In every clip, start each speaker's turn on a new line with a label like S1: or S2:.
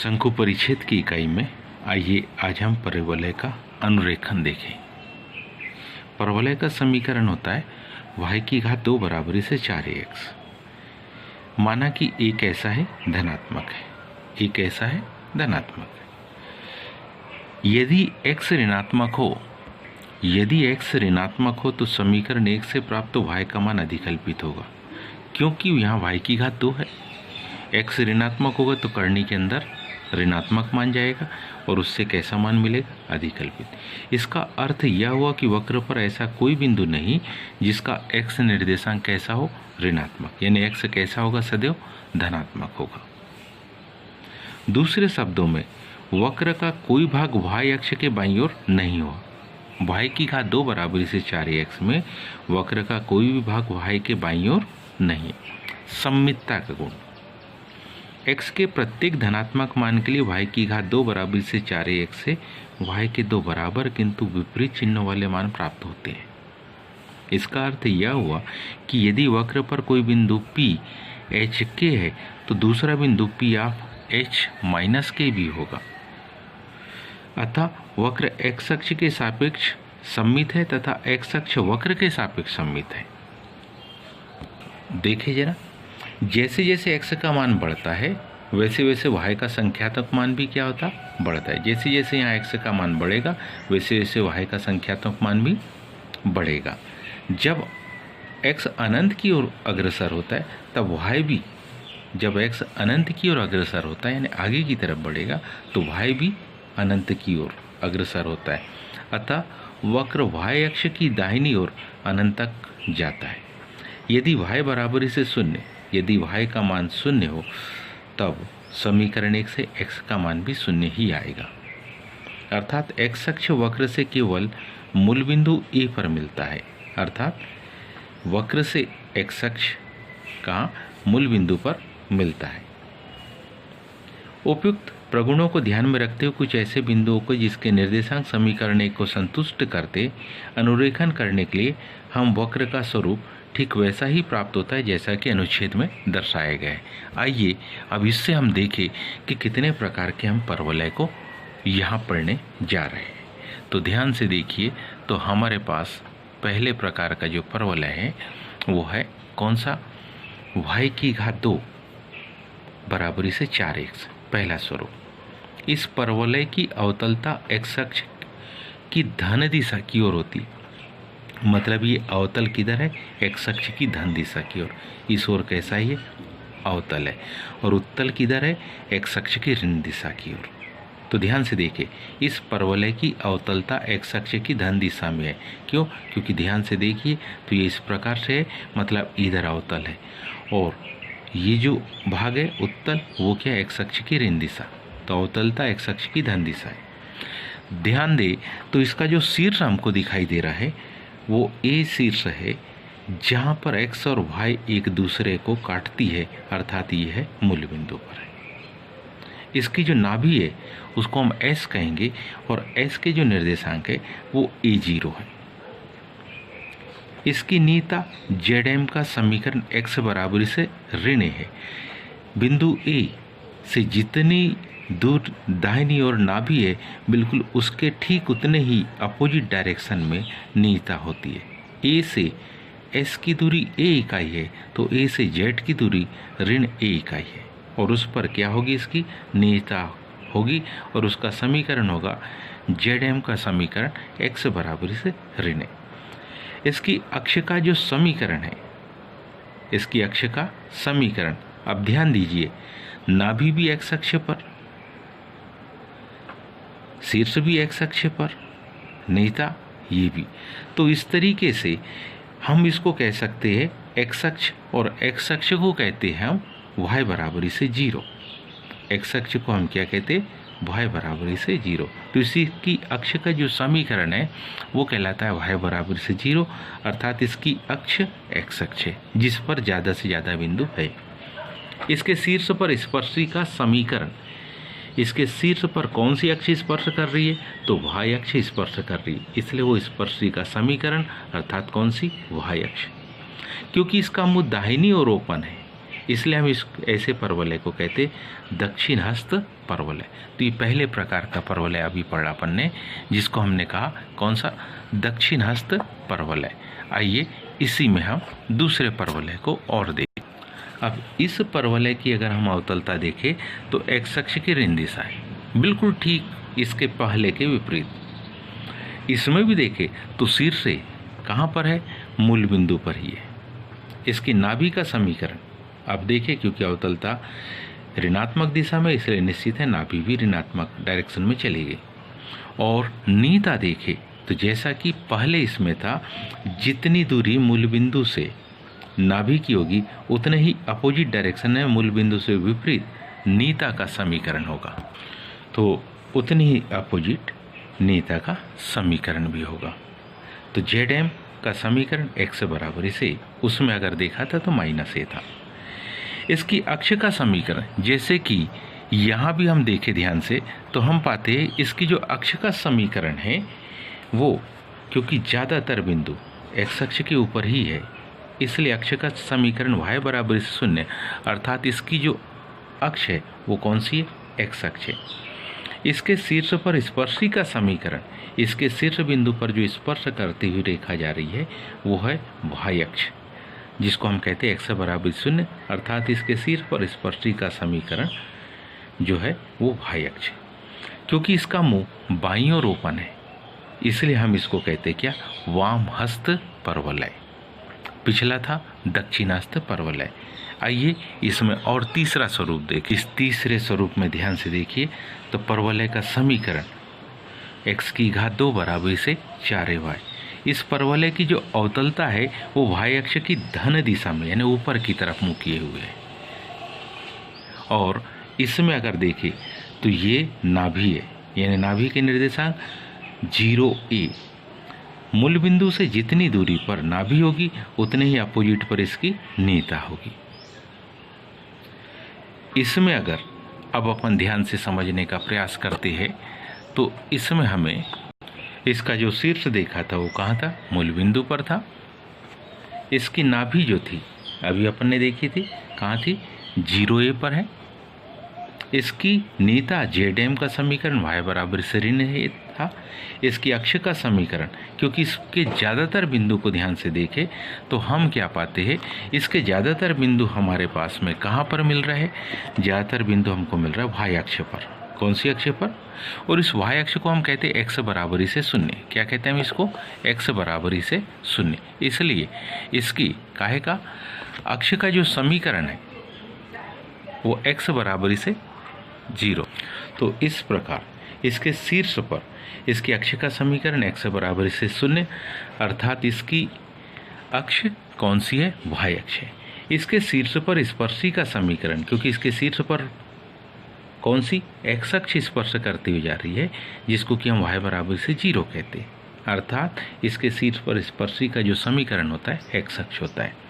S1: शंकु परिच्छेद की इकाई में आइए आज हम परवलय का अनुरेखण देखें। परवलय का समीकरण होता है y की घात 2 बराबरी से 4ax। माना कि एक ऐसा है धनात्मक है, एक ऐसा है धनात्मक है। यदि x ऋणात्मक हो तो समीकरण 1 से प्राप्त y का मान अधिकल्पित होगा, क्योंकि यहाँ y की घात 2 है। x ऋणात्मक होगा तो करनी के अंदर ऋणात्मक मान जाएगा और उससे कैसा मान मिलेगा, अधिकल्पित। इसका अर्थ यह हुआ कि वक्र पर ऐसा कोई बिंदु नहीं जिसका x निर्देशांक कैसा हो, ऋणात्मक, यानी x कैसा होगा, सदैव धनात्मक होगा। दूसरे शब्दों में वक्र का कोई भाग y अक्ष के बाईं ओर नहीं हुआ। y की घात 2 बराबरी से 4ax में वक्र का कोई भी भाग y के बाईं ओर नहीं। सममितता का गुण, x के प्रत्येक धनात्मक मान के लिए y की घात 2 बराबरी से 4ax से y के 2 बराबर किंतु विपरीत चिन्ह वाले मान प्राप्त होते हैं। इसका अर्थ यह हुआ कि यदि वक्र पर कोई बिंदु P h k है तो दूसरा बिंदु P ऑफ h माइनस के भी होगा। अतः वक्र x अक्ष के सापेक्ष सममित है तथा x अक्ष वक्र के सापेक्ष सममित है। देखिए जरा, जैसे जैसे x का मान बढ़ता है वैसे वैसे y का संख्यात्मक मान भी क्या होता, बढ़ता है। जैसे जैसे यहाँ x का मान बढ़ेगा वैसे वैसे y का संख्यात्मक मान भी बढ़ेगा। जब x अनंत की ओर अग्रसर होता है तब y भी, जब x अनंत की ओर अग्रसर होता है यानी आगे की तरफ बढ़ेगा तो y भी अनंत की ओर अग्रसर होता है। अतः वक्र y अक्ष की दाहिनी ओर अनंत तक जाता है। यदि y बराबरी से शून्य, यदि y का मान शून्य हो तब समीकरण 1 से x का मान भी शून्य ही आएगा। अर्थात x अक्ष वक्र से केवल मूल बिंदु A पर मिलता है, अर्थात वक्र से x अक्ष का मूल बिंदु पर मिलता है। उपयुक्त प्रगुणों को ध्यान में रखते हुए कुछ ऐसे बिंदुओं को जिसके निर्देशांक समीकरण 1 को संतुष्ट करते अनुरेखण करने के लिए हम वक्र का स्वरूप ठीक वैसा ही प्राप्त होता है जैसा कि अनुच्छेद में दर्शाया गया है। आइए अब इससे हम देखें कि कितने प्रकार के हम परवलय को यहाँ पढ़ने जा रहे हैं। तो ध्यान से देखिए, तो हमारे पास पहले प्रकार का जो परवलय है वो है कौन सा, y की घात 2 बराबरी से 4x। पहला स्वरूप, इस परवलय की अवतलता x अक्ष की धन दिशा की ओर होती, मतलब ये अवतल किधर है, x अक्ष की धन दिशा की ओर। इस ओर कैसा है, अवतल है, और उत्तल किधर है, x अक्ष की ऋण दिशा की ओर। तो ध्यान से देखिए, इस परवलय की अवतलता x अक्ष की धन दिशा में है। क्यों, क्योंकि ध्यान से देखिए तो ये इस प्रकार से है, मतलब इधर अवतल है और ये जो भाग है उत्तल वो क्या है, x अक्ष की ऋण दिशा। तो अवतलता x अक्ष की धन दिशा है। ध्यान दे तो इसका जो शीर्ष हमको दिखाई दे रहा है वो A शीर्ष है, जहाँ पर x और y एक दूसरे को काटती है, अर्थात ये है मूल बिंदु पर है। इसकी जो नाभि है उसको हम S कहेंगे और S के जो निर्देशांक है वो A0 है। इसकी नीयता ZM का समीकरण x बराबरी से ऋण है। बिंदु A से जितनी दूर दाहिनी ओर नाभि है बिल्कुल उसके ठीक उतने ही अपोजिट डायरेक्शन में नीयता होती है। A से S की दूरी A इकाई है तो A से Z की दूरी ऋण A इकाई है और उस पर क्या होगी, इसकी नीयता होगी और उसका समीकरण होगा ZM का समीकरण x बराबरी से ऋण है। इसकी अक्ष का जो समीकरण है, इसकी अक्ष का समीकरण, अब ध्यान दीजिए, नाभि भी x अक्ष पर, शीर्ष भी x अक्ष पर, नीयता ये भी। तो इस तरीके से हम इसको कह सकते हैं x अक्ष, और x अक्ष को कहते हैं हम y बराबरी से 0। x अक्ष को हम क्या कहते हैं, y बराबरी से 0। तो इसी की अक्ष का जो समीकरण है वो कहलाता है y बराबरी से 0, अर्थात इसकी अक्ष x अक्ष है जिस पर ज़्यादा से ज़्यादा बिंदु है। इसके शीर्ष पर स्पर्शी का समीकरण, इसके शीर्ष पर कौन सी अक्ष स्पर्श कर रही है, तो y अक्ष स्पर्श कर रही है, इसलिए वो स्पर्शी का समीकरण अर्थात कौन सी, y अक्ष। क्योंकि इसका मुंह दाहिनी ओर ओपन है इसलिए हम इस ऐसे परवलय को कहते दक्षिण हस्त परवलय। तो ये पहले प्रकार का परवलय अभी पढ़ा अपन ने, जिसको हमने कहा कौन सा, दक्षिण हस्त परवलय। आइए इसी में हम दूसरे परवलय को और देखें। अब इस परवलय की अगर हम अवतलता देखें तो एक्स अक्ष की ऋण दिशा है, बिल्कुल ठीक इसके पहले के विपरीत। इसमें भी देखें तो शीर्ष कहाँ पर है, मूल बिंदु पर ही है। इसकी नाभि का समीकरण आप देखें, क्योंकि अवतलता ऋणात्मक दिशा में, इसलिए निश्चित है नाभि भी ऋणात्मक डायरेक्शन में चली गई। और नीता देखें तो जैसा कि पहले इसमें था, जितनी दूरी मूल बिंदु से नाभि की होगी उतने ही अपोजिट डायरेक्शन में मूल बिंदु से विपरीत नीता का समीकरण होगा, तो उतनी ही अपोजिट नीता का समीकरण भी होगा। तो जेड एम का समीकरण x बराबर इसे, उसमें अगर देखा था तो माइनस ए था। इसकी अक्ष का समीकरण, जैसे कि यहाँ भी हम देखें ध्यान से तो हम पाते हैं इसकी जो अक्ष का समीकरण है वो, क्योंकि ज़्यादातर बिंदु x अक्ष के ऊपर ही है, इसलिए अक्ष का समीकरण y बराबर 0, अर्थात इसकी जो अक्ष है वो कौन सी है, x अक्ष है। इसके शीर्ष पर स्पर्शी का समीकरण, इसके शीर्ष बिंदु पर जो स्पर्श करती हुई रेखा जा रही है वो है y अक्ष, जिसको हम कहते हैं x बराबर 0, अर्थात इसके शीर्ष पर स्पर्शी का समीकरण जो है वो y अक्ष। क्योंकि इसका मुंह बाईं ओर ओपन है, इसलिए हम इसको कहते हैं क्या, वाम हस्त परवलय। पिछला था दक्षिणास्त परवलय। आइए इसमें और तीसरा स्वरूप देखिए। इस तीसरे स्वरूप में ध्यान से देखिए तो परवलय का समीकरण x की घात 2 बराबर से 4y। इस परवलय की जो अवतलता है वो y अक्ष की धन दिशा में, यानी ऊपर की तरफ मुँह किए हुए है। और इसमें अगर देखें तो ये नाभि है, यानी नाभि के निर्देशांक 0a। मूल बिंदु से जितनी दूरी पर नाभि होगी उतने ही अपोजिट पर इसकी नीता होगी। इसमें अगर अब अपन ध्यान से समझने का प्रयास करते हैं तो इसमें हमें इसका जो शीर्ष देखा था वो कहाँ था, मूल बिंदु पर था। इसकी नाभि जो थी अभी अपन ने देखी थी, कहाँ थी, 0a पर है। इसकी नीता जेड एम का समीकरण y बराबर से ऋण है था। इसकी अक्ष का समीकरण, क्योंकि इसके ज़्यादातर बिंदु को ध्यान से देखें तो हम क्या पाते हैं, इसके ज़्यादातर बिंदु हमारे पास में कहाँ पर मिल रहे हैं, ज़्यादातर बिंदु हमको मिल रहा है y अक्ष पर। कौन सी अक्ष पर, और इस y अक्ष को हम कहते हैं x बराबरी से 0। क्या कहते हैं हम इसको, x बराबरी से 0। इसलिए इसकी काहे का अक्ष का जो समीकरण है वो x बराबरी से 0। तो इस प्रकार इसके शीर्ष पर इसकी अक्ष का समीकरण x बराबर से 0, अर्थात इसकी अक्ष कौन सी है, y अक्ष है। इसके शीर्ष पर स्पर्शी का समीकरण, क्योंकि इसके शीर्ष पर कौन सी, x अक्ष स्पर्श करती हुई जा रही है, जिसको कि हम y बराबर से 0 कहते हैं, अर्थात इसके शीर्ष पर स्पर्शी का जो समीकरण होता है x अक्ष होता है।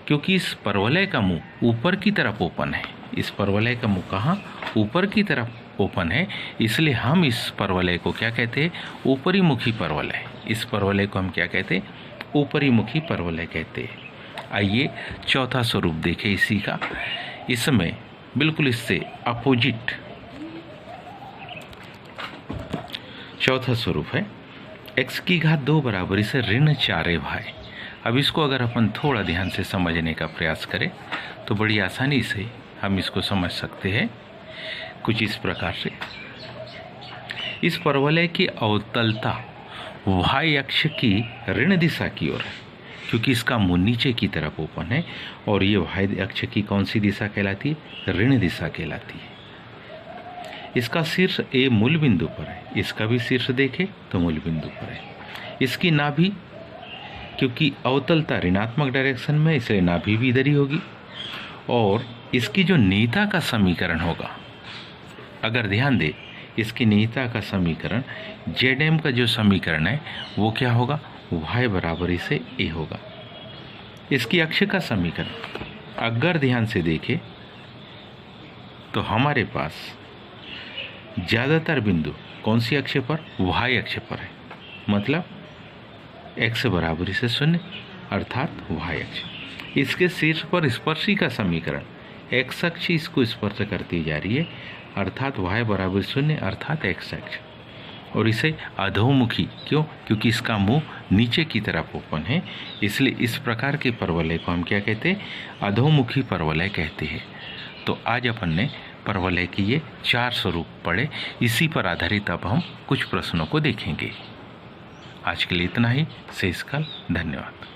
S1: क्योंकि इस परवलय का मुंह ऊपर की तरफ ओपन है, इस परवलय का मुंह कहाँ, ऊपर की तरफ ओपन है, इसलिए हम इस परवलय को क्या कहते हैं, ऊपरी मुखी परवलय। इस परवलय को हम क्या कहते हैं, ऊपरी मुखी परवलय कहते हैं। आइए चौथा स्वरूप देखें इसी का। इसमें बिल्कुल इससे अपोजिट चौथा स्वरूप है x की घात 2 बराबरी से ऋण 4y। अब इसको अगर अपन थोड़ा ध्यान से समझने का प्रयास करें तो बड़ी आसानी से हम इसको समझ सकते हैं कुछ इस प्रकार से। इस परवलय की अवतलता y अक्ष की ऋण दिशा की ओर है, क्योंकि इसका मुंह नीचे की तरफ ओपन है, और ये y अक्ष की कौन सी दिशा कहलाती है, ऋण दिशा कहलाती है। इसका शीर्ष a मूल बिंदु पर है, इसका भी शीर्ष देखें तो मूल बिंदु पर है। इसकी नाभि, क्योंकि अवतलता ऋणात्मक डायरेक्शन में, इसलिए नाभि भी इधर ही होगी। और इसकी जो नीता का समीकरण होगा, अगर ध्यान दे, इसकी नीता का समीकरण जेड एम का जो समीकरण है वो क्या होगा, y बराबरी से a होगा। इसकी अक्ष का समीकरण अगर ध्यान से देखें तो हमारे पास ज़्यादातर बिंदु कौन सी अक्ष पर, y अक्ष पर है, मतलब x बराबरी से 0, अर्थात y अक्ष। इसके शीर्ष पर स्पर्शी का समीकरण, एक्स अक्ष इसको स्पर्श करती जा रही है अर्थात y बराबर 0 अर्थात एक्स अक्ष, और इसे अधोमुखी, क्यों? क्योंकि इसका मुंह नीचे की तरफ ओपन है, इसलिए इस प्रकार के परवलय को हम क्या कहते हैं? अधोमुखी परवलय कहते हैं। तो आज अपन ने परवलय की ये 4 स्वरूप पढ़े, इसी पर आधारित अब हम कुछ प्रश्नों को देखेंगे। आज के लिए इतना ही, शेषकाल, धन्यवाद।